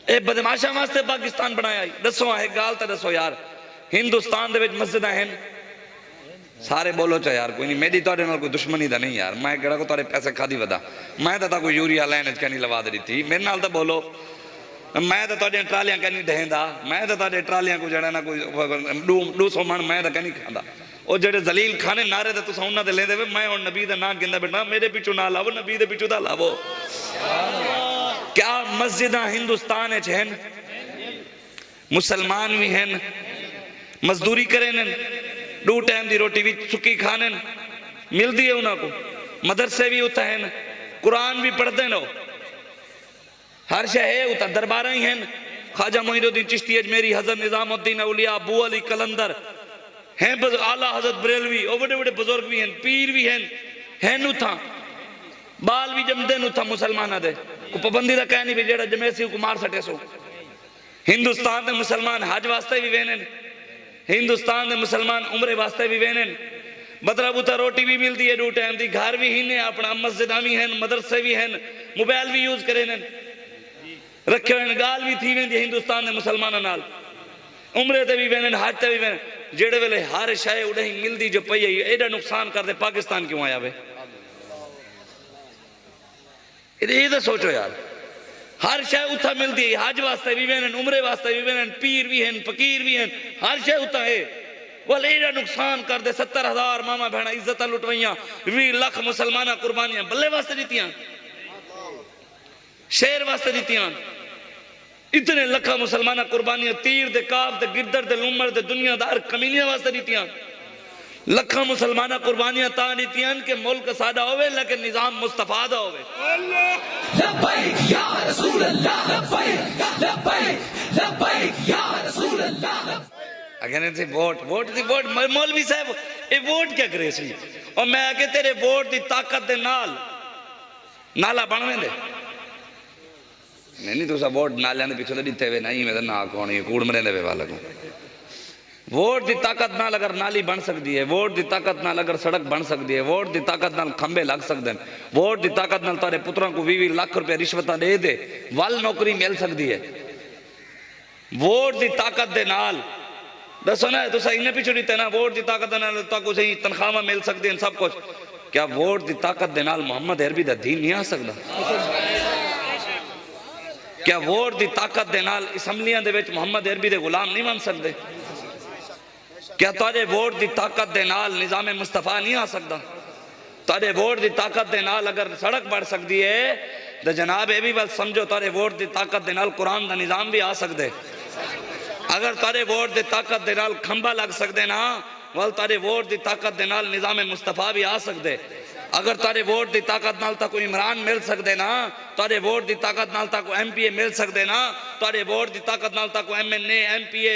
اے بدماشاں واسطے پاکستان بنایا ہی. دسو ہے گال تے دسو یار ہندوستان دے وچ مسجداں ہیں سارے بولو چا یار کوئی نہیں میری تو نال کوئی دشمنی دا نہیں یار میں کہڑا کو تارے پیسے کھا دی ودا میں تا کوئی یوریا لین اچ کنی لوا دی تھی میرے نال تا بولو میں تا تارے ٹرالیاں کنی دہندا میں تا تارے ٹرالیاں کو جڑا نا کوئی 200 من میں تا کنی کھاندا او جڑے ذلیل کھانے نعرے تے تساں انہاں تے لیندے وے میں ہن نبی دا نام گندا بیٹھا میرے پیچھے نہ لاو نبی دے پیچھے دا لاو. کیا مسجداں ہندوستان اچ ہیں مسلمان بھی ہیں مزدوری کریں 2 ٹائم دی روٹی بھی سکی کھانے مل دی ہے انہاں کو مدرسے بھی ہوتا ہیں قرآن بھی پڑھتے نو ہر شے ہے ہوتا دربارہ ہی ہیں خواجہ معین الدین چشتی اجمیری حضرت نظام الدین اولیاء ابو علی قلندر ہیں اعلیٰ حضرت بریلوی او بڑے بڑے بزرگ بھی ہیں پیر بھی ہیں نو تھا بال بھی جمدے نو تھا مسلمانہ دے کو پابندی دا کہنی بھی جیڑا جمیسی کو مار سٹے سو. ہندوستان دے مسلمان حج واسطے بھی وینن ہندوستان دے مسلمان عمرے واسطے بھی وینن بدرہ بوتا روٹی بھی مل دی ہے 2 ٹائم دی گھر بھی ہی اپنا مسجداں بھی ہیں مدرسے بھی ہیں موبائل بھی یوز کریں رکھے ہوئے گال بھی تھی وین دی ہندوستان دے مسلمانوں نال عمرے تے بھی وینن حج تے بھی وینن جیڑے ویلے ہر شے اڑے ہی مل دی جو پئی ہے ایڈا نقصان کر دے پاکستان کیوں آیا وے یہ تو سوچو یار ہر شے اتھا مل دی حج واسطے بھی وینن عمرے واسطے بھی وینن پیر بھی ہیں فقیر بھی ہیں ہر شے اتھا ہے والے ایڈا نقصان کر دے 70,000 ماما بہنا عزتہ لٹوئیاں 20 لاکھ مسلمانہ قربانیاں بلے واسطے دیتیاں شیر واسطے دیتیاں اتنے لکھا مسلمانہ قربانیاں تیر دے کاف دے گردر دے لومر دے دنیا دار کمینیاں واسطے دیتیاں لکھا مسلمانہ قربانیاں تا دیتیاں کہ ملک سادہ ہوئے لیکن نظام مستفادہ ہوئے. لبیک یا رسول اللہ لبیک لبیک لبیک یا رسول اللہ. اگر ان سے ووٹ مولوی صاحب یہ ووٹ کیا کرے سی اور میں آگے تیرے ووٹ دی طاقت دے نالا بنویں دے نہیں تو سا ووٹ نالیاں دے پیچھے دے دیتے ہوئے نہیں میں تو نہ کونی کوڑ مرے دے والا کو ووٹ دی طاقت نال اگر نالی بن سکتی ہے ووٹ دی طاقت نال اگر سڑک بن سکتی ہے ووٹ دی طاقت نال کھمبے لگ سکتے ہیں ووٹ دی طاقت نال تارے پتروں کو 20 لاکھ روپے رشوتاں دے دے وال نوکری مل سکتی ہے ووٹ دی طاقت دے نال دسو نا تو صحیح نے پیچھو دیتے نا ووٹ دی طاقت دے نال تو صحیح تنخواہ مل سکتی ہیں سب کچھ کیا ووٹ دی طاقت دے نال محمد عربی دا دین نہیں آ سکتا کیا ووٹ دی طاقت دے نال اسمبلیاں دے وچ محمد عربی دے غلام نہیں بن سکتے کیا تارے ووٹ دی طاقت دے نال نظام مصطفیٰ نہیں آ سکتا تارے ووٹ دی طاقت دے نال اگر سڑک بڑھ سکتی ہے تو جناب اے بھی بات سمجھو تارے ووٹ دی طاقت دے نال قرآن دا نظام بھی آ سکتے اگر تارے ووٹ دی طاقت دے نال کھمبا لگ سکتے نا وال تارے ووٹ دی طاقت دے نال نظام مصطفیٰ بھی آ سکتے اگر تارے ووٹ دی طاقت نال تا کوئی عمران مل سکتے نا تارے ووٹ دی طاقت نال تا کوئی MP مل سکتے نا تارے ووٹ دی طاقت نال تا کوئی MNA MP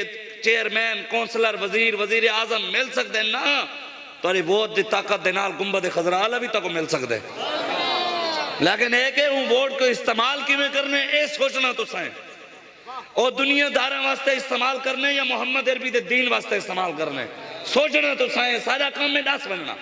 چیئرمین کونسلر وزیر اعظم مل سکتے نا تارے ووٹ دی طاقت دے نال گنبد خضرا بھی تا کو مل سکتے لیکن ایک ہے وہ ووٹ کو استعمال کیویں کرنے اے سوچنا تو سائیں اور دنیا دارہ واسطے استعمال کرنے یا محمد عربی دے دین واسطے استعمال کرنے سوچنا تو سائیں سارا کام میں 10 بننا